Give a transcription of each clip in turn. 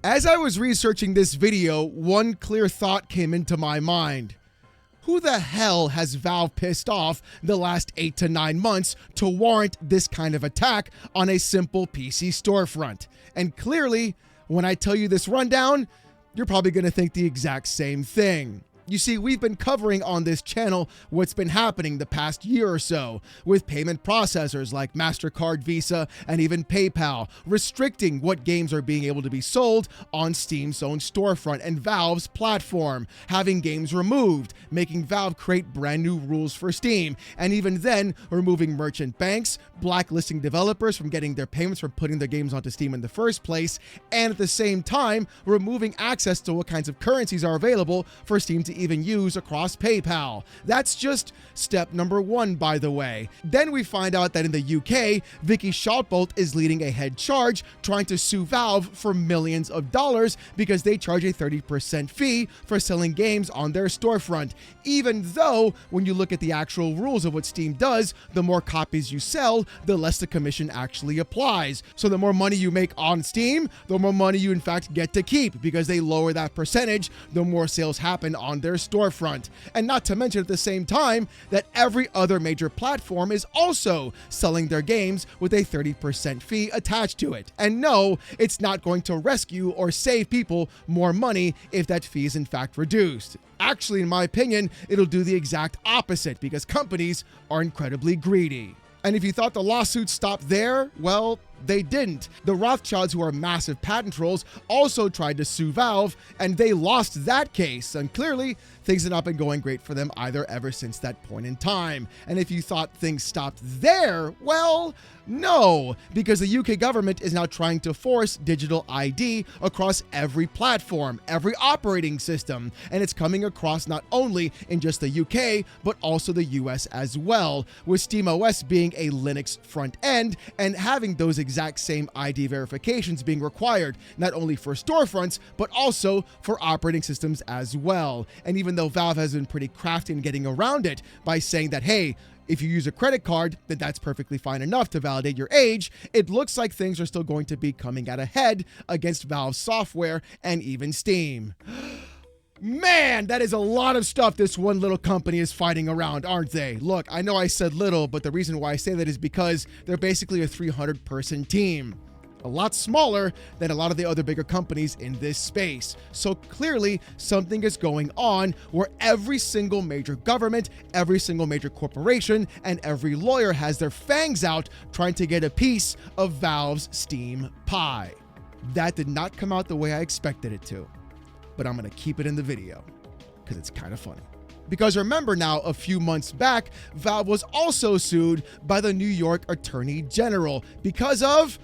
As I was researching this video, one clear thought came into my mind. Who the hell has Valve pissed off the last 8 to 9 months to warrant this kind of attack on a simple PC storefront? And clearly, when I tell you this rundown, you're probably going to think the exact same thing. You see, we've been covering on this channel what's been happening the past year or so with payment processors like MasterCard, Visa, and even PayPal restricting what games are being able to be sold on Steam's own storefront and Valve's platform, having games removed, making Valve create brand new rules for Steam, and even then removing merchant banks, blacklisting developers from getting their payments for putting their games onto Steam in the first place, and at the same time removing access to what kinds of currencies are available for Steam to even use across PayPal. That's just step number 1, by the way. Then we find out that in the UK, Vicky Shotbolt is leading a head charge trying to sue Valve for millions of dollars because they charge a 30% fee for selling games on their storefront, even though when you look at the actual rules of what Steam does, the more copies you sell, the less the commission actually applies. So the more money you make on Steam, the more money you in fact get to keep because they lower that percentage the more sales happen on their storefront. And not to mention at the same time that every other major platform is also selling their games with a 30% fee attached to it. And no, it's not going to rescue or save people more money if that fee is in fact reduced. Actually, in my opinion, it'll do the exact opposite because companies are incredibly greedy. And if you thought the lawsuits stopped there, well, they didn't. The Rothschilds, who are massive patent trolls, also tried to sue Valve, and they lost that case. And clearly, things have not been going great for them either ever since that point in time. And if you thought things stopped there, well, no, because the UK government is now trying to force digital ID across every platform, every operating system, and it's coming across not only in just the UK, but also the US as well, with SteamOS being a Linux front end and having those exact same ID verifications being required, not only for storefronts, but also for operating systems as well. And even though Valve has been pretty crafty in getting around it by saying that, hey, if you use a credit card, then that's perfectly fine enough to validate your age, it looks like things are still going to be coming out ahead against Valve software and even Steam. Man, that is a lot of stuff this one little company is fighting around, aren't they? Look, I know I said little, but the reason why I say that is because they're basically a 300-person team. A lot smaller than a lot of the other bigger companies in this space. So clearly something is going on where every single major government, every single major corporation, and every lawyer has their fangs out trying to get a piece of Valve's Steam pie. That did not come out the way I expected it to, but I'm going to keep it in the video because it's kind of funny. Because remember now, a few months back, Valve was also sued by the New York Attorney General because of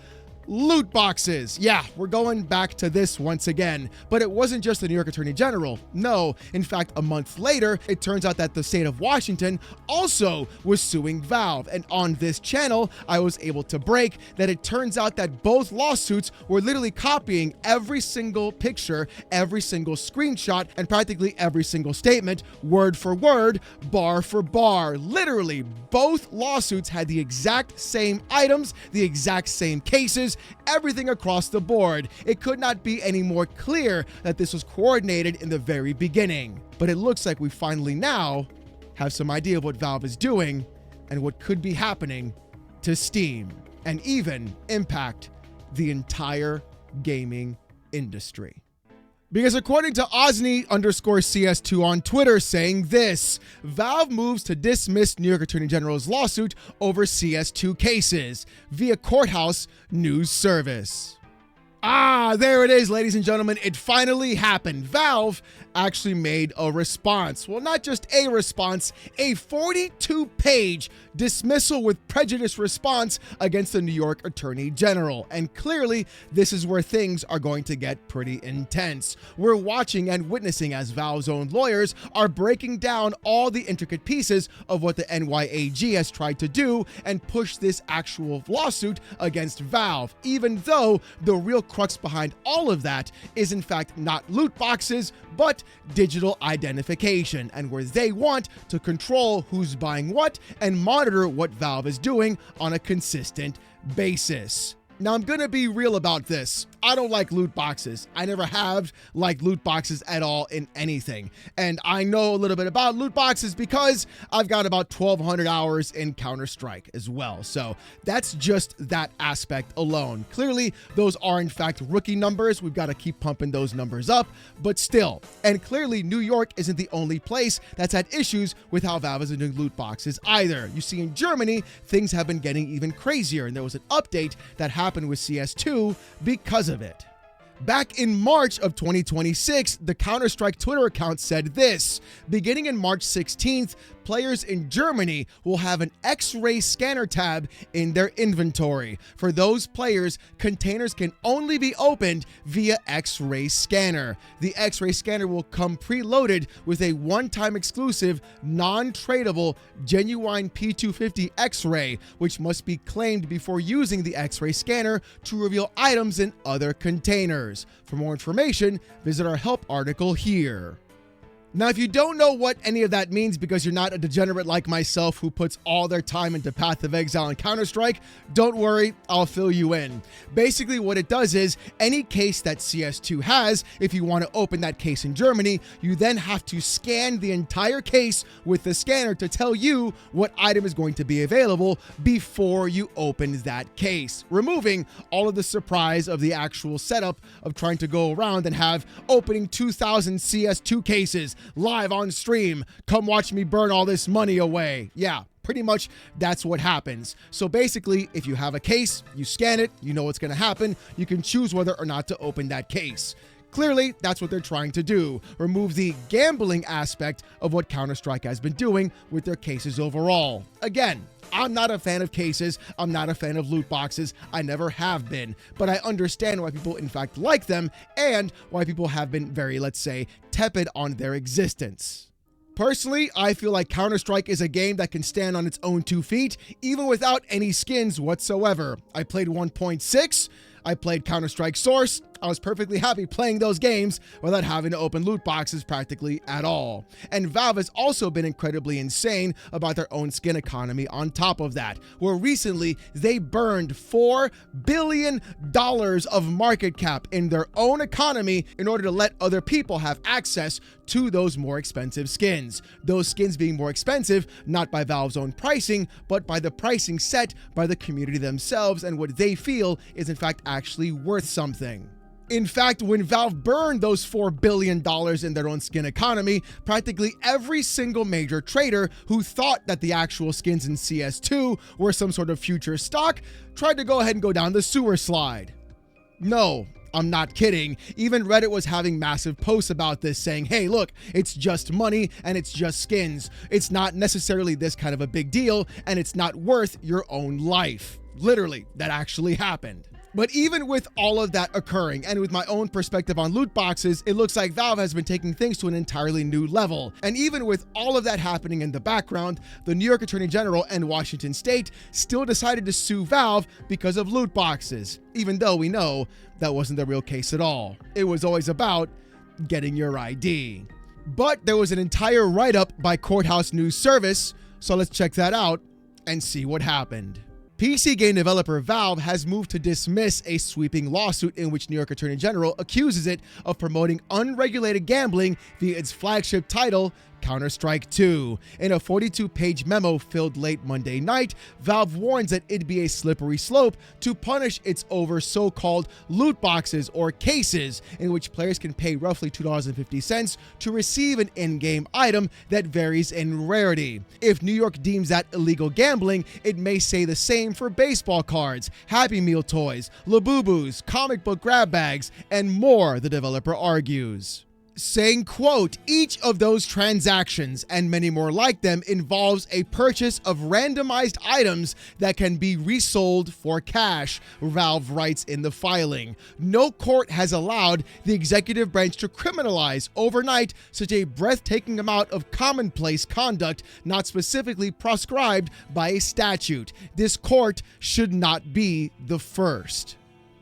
loot boxes. Yeah, we're going back to this once again, but it wasn't just the New York Attorney General. No, in fact, a month later, it turns out that the state of Washington also was suing Valve. And on this channel, I was able to break that it turns out that both lawsuits were literally copying every single picture, every single screenshot, and practically every single statement, word for word, bar for bar. Literally, both lawsuits had the exact same items, the exact same cases, everything across the board. It could not be any more clear that this was coordinated in the very beginning. But it looks like we finally now have some idea of what Valve is doing and what could be happening to Steam and even impact the entire gaming industry. Because according to Osni_CS2 on Twitter saying this, Valve moves to dismiss New York Attorney General's lawsuit over CS2 cases via courthouse news service. There it is, ladies and gentlemen. It finally happened. Valve actually made a response. Well, not just a response, a 42-page dismissal with prejudice response against the New York Attorney General. And clearly, this is where things are going to get pretty intense. We're watching and witnessing as Valve's own lawyers are breaking down all the intricate pieces of what the NYAG has tried to do and push this actual lawsuit against Valve, even though the real crux behind all of that is in fact not loot boxes, but digital identification, and where they want to control who's buying what and monitor what Valve is doing on a consistent basis. Now, I'm going to be real about this. I don't like loot boxes. I never have liked loot boxes at all in anything. And I know a little bit about loot boxes because I've got about 1,200 hours in Counter-Strike as well. So that's just that aspect alone. Clearly, those are in fact rookie numbers. We've got to keep pumping those numbers up, but still. And clearly, New York isn't the only place that's had issues with how Valve is doing loot boxes either. You see, in Germany, things have been getting even crazier, and there was an update that happened with CS2 because of it. Back in March of 2026, the Counter-Strike Twitter account said this: beginning in March 16th, players in Germany will have an X-ray scanner tab in their inventory. For those players, containers can only be opened via X-ray scanner. The X-ray scanner will come preloaded with a one-time exclusive, non-tradable, genuine P250 X-ray, which must be claimed before using the X-ray scanner to reveal items in other containers. For more information, visit our help article here. Now, if you don't know what any of that means because you're not a degenerate like myself who puts all their time into Path of Exile and Counter-Strike, don't worry, I'll fill you in. Basically, what it does is any case that CS2 has, if you want to open that case in Germany, you then have to scan the entire case with the scanner to tell you what item is going to be available before you open that case, removing all of the surprise of the actual setup of trying to go around and have opening 2,000 CS2 cases live on stream. Come watch me burn all this money away. Yeah, pretty much that's what happens. So basically, if you have a case, you scan it, you know what's going to happen. You can choose whether or not to open that case. Clearly, that's what they're trying to do. Remove the gambling aspect of what Counter-Strike has been doing with their cases overall. Again, I'm not a fan of cases. I'm not a fan of loot boxes. I never have been. But I understand why people in fact like them and why people have been very, let's say, tepid on their existence. Personally, I feel like Counter-Strike is a game that can stand on its own 2 feet, even without any skins whatsoever. I played 1.6. I played Counter-Strike Source. I was perfectly happy playing those games without having to open loot boxes practically at all. And Valve has also been incredibly insane about their own skin economy on top of that, where recently they burned $4 billion of market cap in their own economy in order to let other people have access to those more expensive skins. Those skins being more expensive, not by Valve's own pricing, but by the pricing set by the community themselves and what they feel is in fact actually worth something. In fact, when Valve burned those $4 billion in their own skin economy, practically every single major trader who thought that the actual skins in CS2 were some sort of future stock tried to go ahead and go down the sewer slide. No, I'm not kidding. Even Reddit was having massive posts about this saying, hey, look, it's just money and it's just skins. It's not necessarily this kind of a big deal and it's not worth your own life. Literally, that actually happened. But even with all of that occurring and with my own perspective on loot boxes, it looks like Valve has been taking things to an entirely new level. And even with all of that happening in the background, the New York Attorney General and Washington State still decided to sue Valve because of loot boxes, even though we know that wasn't the real case at all. It was always about getting your ID. But there was an entire write-up by Courthouse News Service, so let's check that out and see what happened. PC game developer Valve has moved to dismiss a sweeping lawsuit in which New York Attorney General accuses it of promoting unregulated gambling via its flagship title, Counter-Strike 2. In a 42-page memo filled late Monday night, Valve warns that it'd be a slippery slope to punish its over so-called loot boxes or cases, in which players can pay roughly $2.50 to receive an in-game item that varies in rarity. If New York deems that illegal gambling, it may say the same for baseball cards, Happy Meal toys, Labubus, comic book grab bags, and more, the developer argues. Saying, quote, each of those transactions and many more like them involves a purchase of randomized items that can be resold for cash, Valve writes in the filing. No court has allowed the executive branch to criminalize overnight such a breathtaking amount of commonplace conduct not specifically proscribed by a statute. This court should not be the first.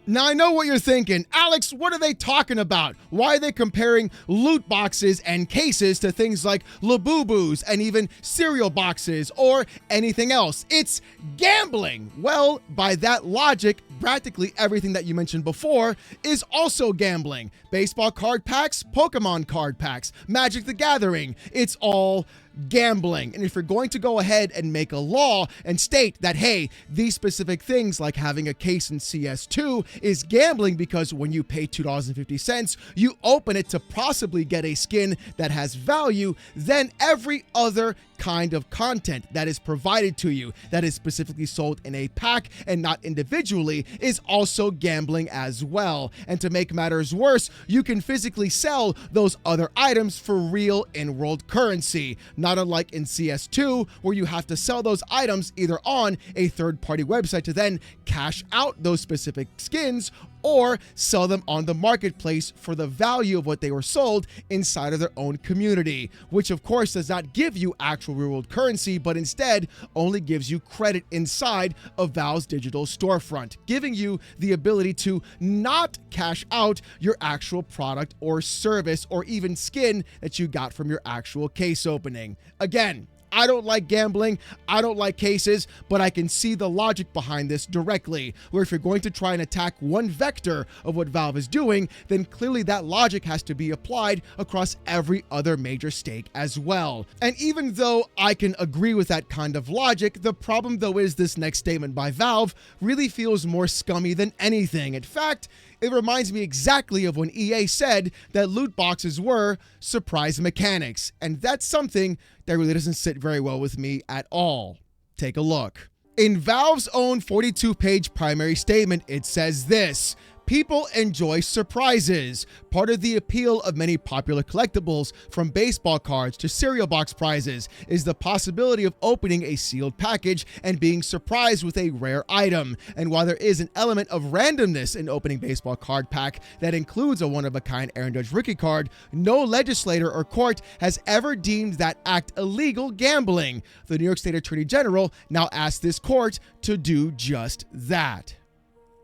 Now, I know what you're thinking. Alex, what are they talking about? Why are they comparing loot boxes and cases to things like Labubu's and even cereal boxes or anything else? It's gambling. Well, by that logic, practically everything that you mentioned before is also gambling. Baseball card packs, Pokemon card packs, Magic the Gathering. It's all gambling. And if you're going to go ahead and make a law and state that, hey, these specific things like having a case in CS2 is gambling because when you pay $2.50, you open it to possibly get a skin that has value, then every other kind of content that is provided to you that is specifically sold in a pack and not individually is also gambling as well. And to make matters worse, you can physically sell those other items for real in-world currency, not unlike in CS2 where you have to sell those items either on a third-party website to then cash out those specific skins or sell them on the marketplace for the value of what they were sold inside of their own community, which of course does not give you actual real-world currency, but instead only gives you credit inside of Valve's digital storefront, giving you the ability to not cash out your actual product or service or even skin that you got from your actual case opening. Again, I don't like gambling, I don't like cases, but I can see the logic behind this directly, where if you're going to try and attack one vector of what Valve is doing, then clearly that logic has to be applied across every other major stake as well. And even though I can agree with that kind of logic, the problem though is this next statement by Valve really feels more scummy than anything. In fact, it reminds me exactly of when EA said that loot boxes were surprise mechanics, and that's something that really doesn't sit very well with me at all. Take a look. In Valve's own 42-page primary statement, it says this: people enjoy surprises. Part of the appeal of many popular collectibles, from baseball cards to cereal box prizes, is the possibility of opening a sealed package and being surprised with a rare item. And while there is an element of randomness in opening baseball card pack that includes a one-of-a-kind Aaron Judge rookie card, no legislator or court has ever deemed that act illegal gambling. The New York State Attorney General now asks this court to do just that.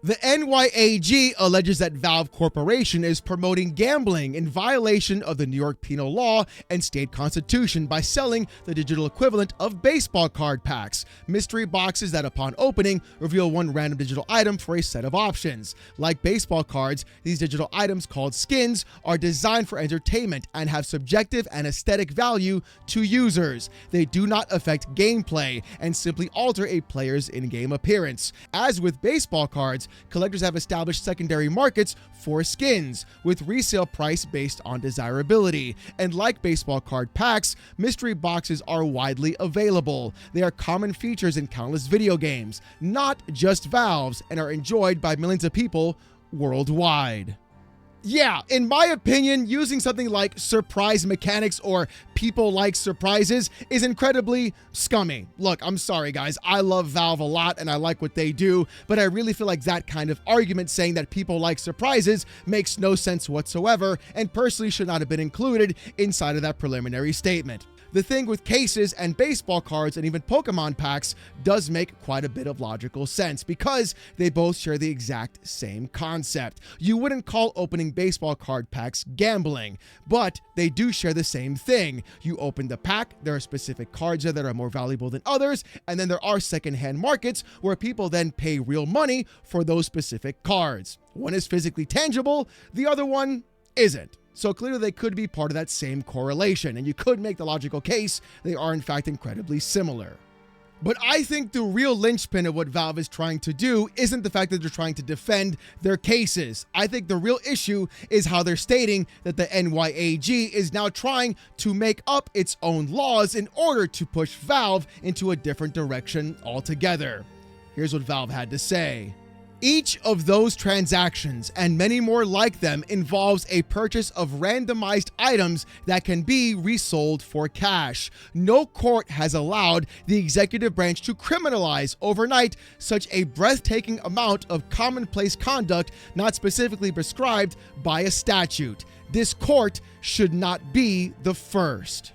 The NYAG alleges that Valve Corporation is promoting gambling in violation of the New York penal law and state constitution by selling the digital equivalent of baseball card packs, mystery boxes that upon opening reveal one random digital item for a set of options. Like baseball cards, these digital items called skins are designed for entertainment and have subjective and aesthetic value to users. They do not affect gameplay and simply alter a player's in-game appearance. As with baseball cards, collectors have established secondary markets for skins, with resale price based on desirability. And like baseball card packs, mystery boxes are widely available. They are common features in countless video games, not just Valve's, and are enjoyed by millions of people worldwide. Yeah, in my opinion, using something like surprise mechanics or people like surprises is incredibly scummy. Look, I'm sorry guys, I love Valve a lot and I like what they do, but I really feel like that kind of argument saying that people like surprises makes no sense whatsoever and personally should not have been included inside of that preliminary statement. The thing with cases and baseball cards and even Pokemon packs does make quite a bit of logical sense because they both share the exact same concept. You wouldn't call opening baseball card packs gambling, but they do share the same thing. You open the pack, there are specific cards there that are more valuable than others, and then there are secondhand markets where people then pay real money for those specific cards. One is physically tangible, the other one isn't. So clearly they could be part of that same correlation, and you could make the logical case they are in fact incredibly similar. But I think the real linchpin of what Valve is trying to do isn't the fact that they're trying to defend their cases. I think the real issue is how they're stating that the NYAG is now trying to make up its own laws in order to push Valve into a different direction altogether. Here's what Valve had to say. Each of those transactions, and many more like them, involves a purchase of randomized items that can be resold for cash. No court has allowed the executive branch to criminalize overnight such a breathtaking amount of commonplace conduct not specifically prescribed by a statute. This court should not be the first.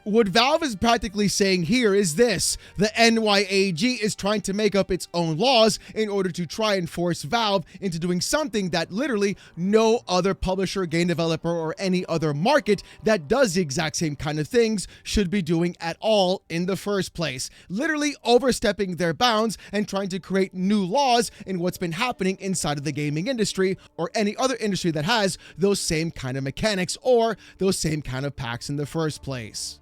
What Valve is practically saying here is this: the NYAG is trying to make up its own laws in order to try and force Valve into doing something that literally no other publisher, game developer, or any other market that does the exact same kind of things should be doing at all in the first place. Literally overstepping their bounds and trying to create new laws in what's been happening inside of the gaming industry or any other industry that has those same kind of mechanics or those same kind of packs in the first place.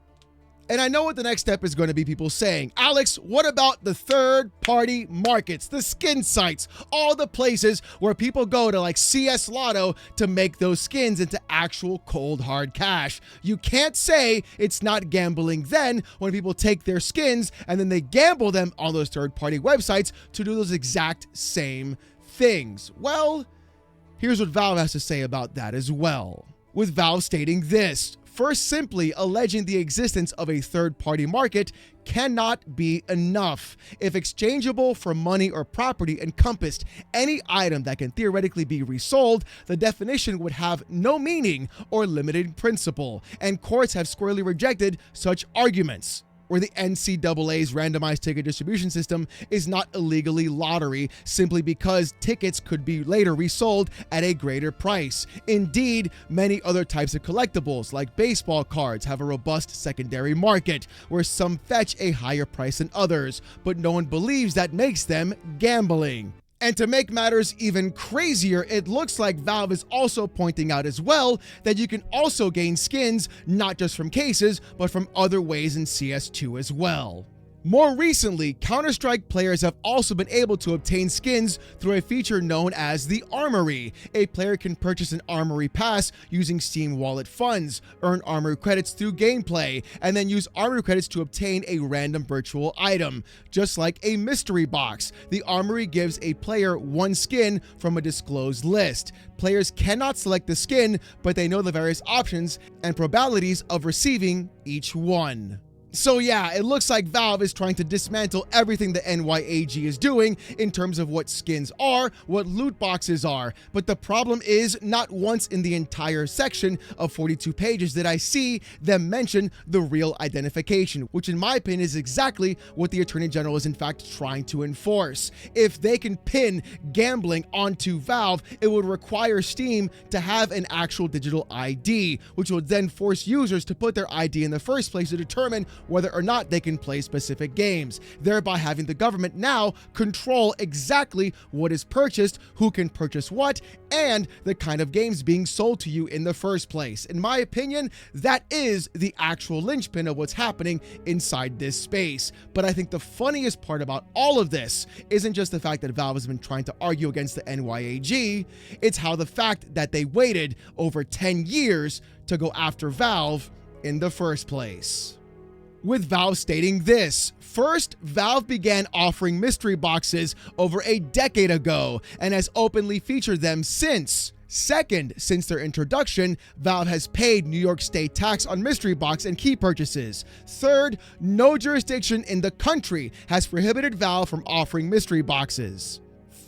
And I know what the next step is going to be, people saying, Alex, what about the third-party markets, the skin sites, all the places where people go to like CS Lotto to make those skins into actual cold hard cash? You can't say it's not gambling then when people take their skins and then they gamble them on those third-party websites to do those exact same things. Well, here's what Valve has to say about that as well, with Valve stating this: first, simply alleging the existence of a third-party market cannot be enough. If exchangeable for money or property encompassed any item that can theoretically be resold, the definition would have no meaning or limiting principle, and courts have squarely rejected such arguments. Where the NCAA's randomized ticket distribution system is not illegally lottery simply because tickets could be later resold at a greater price. Indeed, many other types of collectibles, like baseball cards, have a robust secondary market, where some fetch a higher price than others, but no one believes that makes them gambling. And to make matters even crazier, it looks like Valve is also pointing out as well that you can also gain skins not just from cases, but from other ways in CS2 as well. More recently, Counter-Strike players have also been able to obtain skins through a feature known as the Armory. A player can purchase an Armory pass using Steam Wallet funds, earn Armory credits through gameplay, and then use Armory credits to obtain a random virtual item. Just like a mystery box, the Armory gives a player one skin from a disclosed list. Players cannot select the skin, but they know the various options and probabilities of receiving each one. So yeah, it looks like Valve is trying to dismantle everything the NYAG is doing in terms of what skins are, what loot boxes are. But the problem is, not once in the entire section of 42 pages did I see them mention the real identification, which in my opinion is exactly what the Attorney General is in fact trying to enforce. If they can pin gambling onto Valve, it would require Steam to have an actual digital ID, which would then force users to put their ID in the first place to determine whether or not they can play specific games, thereby having the government now control exactly what is purchased, who can purchase what, and the kind of games being sold to you in the first place. In my opinion, that is the actual linchpin of what's happening inside this space. But I think the funniest part about all of this isn't just the fact that Valve has been trying to argue against the NYAG, it's how the fact that they waited over 10 years to go after Valve in the first place. With Valve stating this: first, Valve began offering mystery boxes over a decade ago and has openly featured them since. Second, since their introduction, Valve has paid New York state tax on mystery box and key purchases. Third, no jurisdiction in the country has prohibited Valve from offering mystery boxes.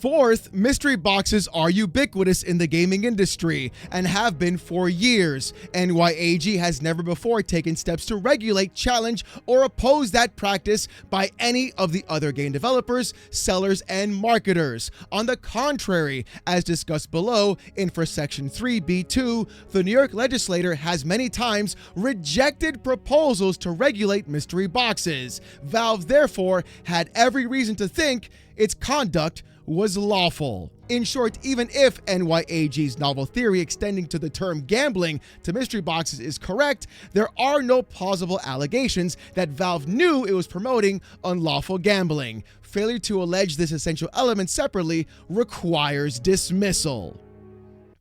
Fourth, mystery boxes are ubiquitous in the gaming industry and have been for years. NYAG has never before taken steps to regulate, challenge, or oppose that practice by any of the other game developers, sellers, and marketers. On the contrary, as discussed below, in for Section 3B2, the New York legislature has many times rejected proposals to regulate mystery boxes. Valve, therefore, had every reason to think its conduct was lawful. In short, even if NYAG's novel theory extending to the term gambling to mystery boxes is correct, there are no plausible allegations that Valve knew it was promoting unlawful gambling. Failure to allege this essential element separately requires dismissal.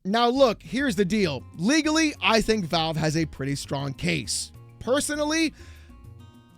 Now look, here's the deal. Legally, I think Valve has a pretty strong case. Personally,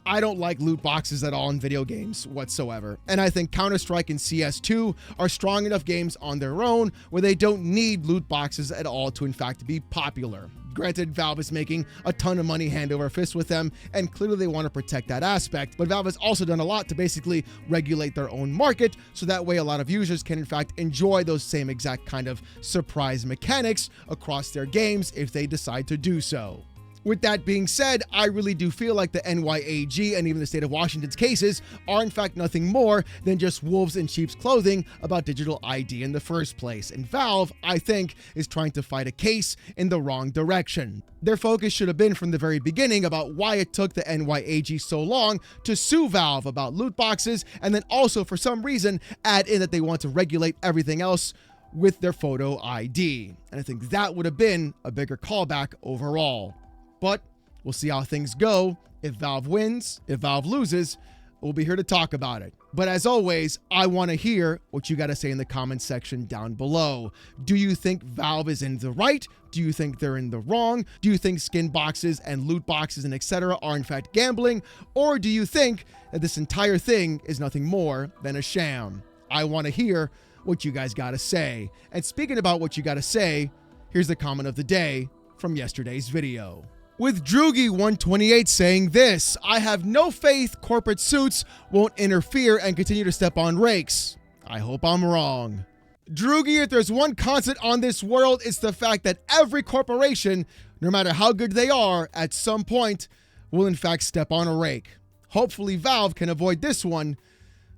I don't like loot boxes at all in video games whatsoever. And I think Counter-Strike and CS2 are strong enough games on their own where they don't need loot boxes at all to in fact be popular. Granted, Valve is making a ton of money hand over fist with them, and clearly they want to protect that aspect, but Valve has also done a lot to basically regulate their own market, so that way a lot of users can in fact enjoy those same exact kind of surprise mechanics across their games if they decide to do so. With that being said, I really do feel like the NYAG and even the state of Washington's cases are in fact nothing more than just wolves in sheep's clothing about digital ID in the first place. And Valve, I think, is trying to fight a case in the wrong direction. Their focus should have been from the very beginning about why it took the NYAG so long to sue Valve about loot boxes, and then also for some reason add in that they want to regulate everything else with their photo ID. And I think that would have been a bigger callback overall. But we'll see how things go. If Valve wins, if Valve loses, we'll be here to talk about it. But as always, I want to hear what you got to say in the comments section down below. Do you think Valve is in the right? Do you think they're in the wrong? Do you think skin boxes and loot boxes and etc. are in fact gambling? Or do you think that this entire thing is nothing more than a sham? I want to hear what you guys got to say. And speaking about what you got to say, here's the comment of the day from yesterday's video. With Droogie128 saying this: I have no faith corporate suits won't interfere and continue to step on rakes. I hope I'm wrong. Droogie, if there's one constant on this world, it's the fact that every corporation, no matter how good they are, at some point will in fact step on a rake. Hopefully Valve can avoid this one,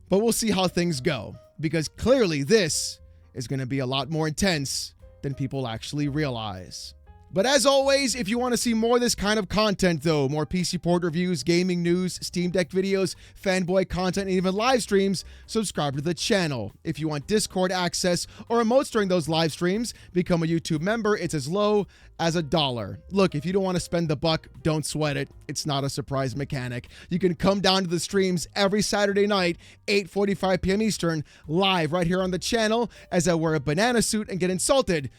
but we'll see how things go, because clearly this is going to be a lot more intense than people actually realize. But as always, if you want to see more of this kind of content though, more PC port reviews, gaming news, Steam Deck videos, fanboy content, and even live streams, subscribe to the channel. If you want Discord access or emotes during those live streams, become a YouTube member. It's as low as $1. Look, if you don't want to spend the buck, don't sweat it. It's not a surprise mechanic. You can come down to the streams every Saturday night, 8:45 p.m. Eastern, live right here on the channel as I wear a banana suit and get insulted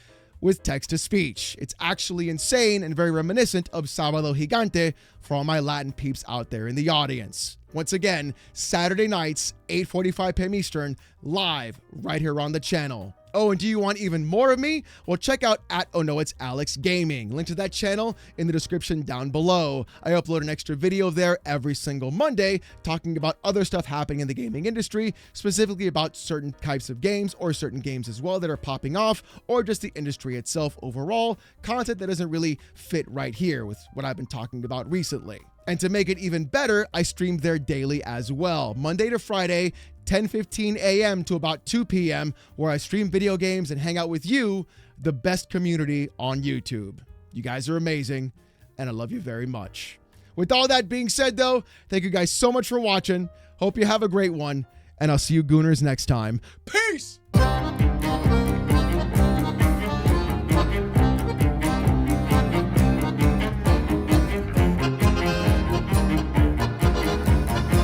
with text-to-speech. It's actually insane and very reminiscent of Sábado Gigante for all my Latin peeps out there in the audience. Once again, Saturday nights, 8:45 p.m. Eastern, live right here on the channel. Oh, and do you want even more of me? Well, check out @OhNoIt'sAlexGaming. Link to that channel in the description down below. I upload an extra video there every single Monday talking about other stuff happening in the gaming industry, specifically about certain types of games or certain games as well that are popping off, or just the industry itself overall, content that doesn't really fit right here with what I've been talking about recently. And to make it even better, I stream there daily as well, Monday to Friday, 10:15 a.m. to about 2 p.m., where I stream video games and hang out with you, the best community on YouTube. You guys are amazing, and I love you very much. With all that being said, though, thank you guys so much for watching. Hope you have a great one, and I'll see you gooners next time. Peace!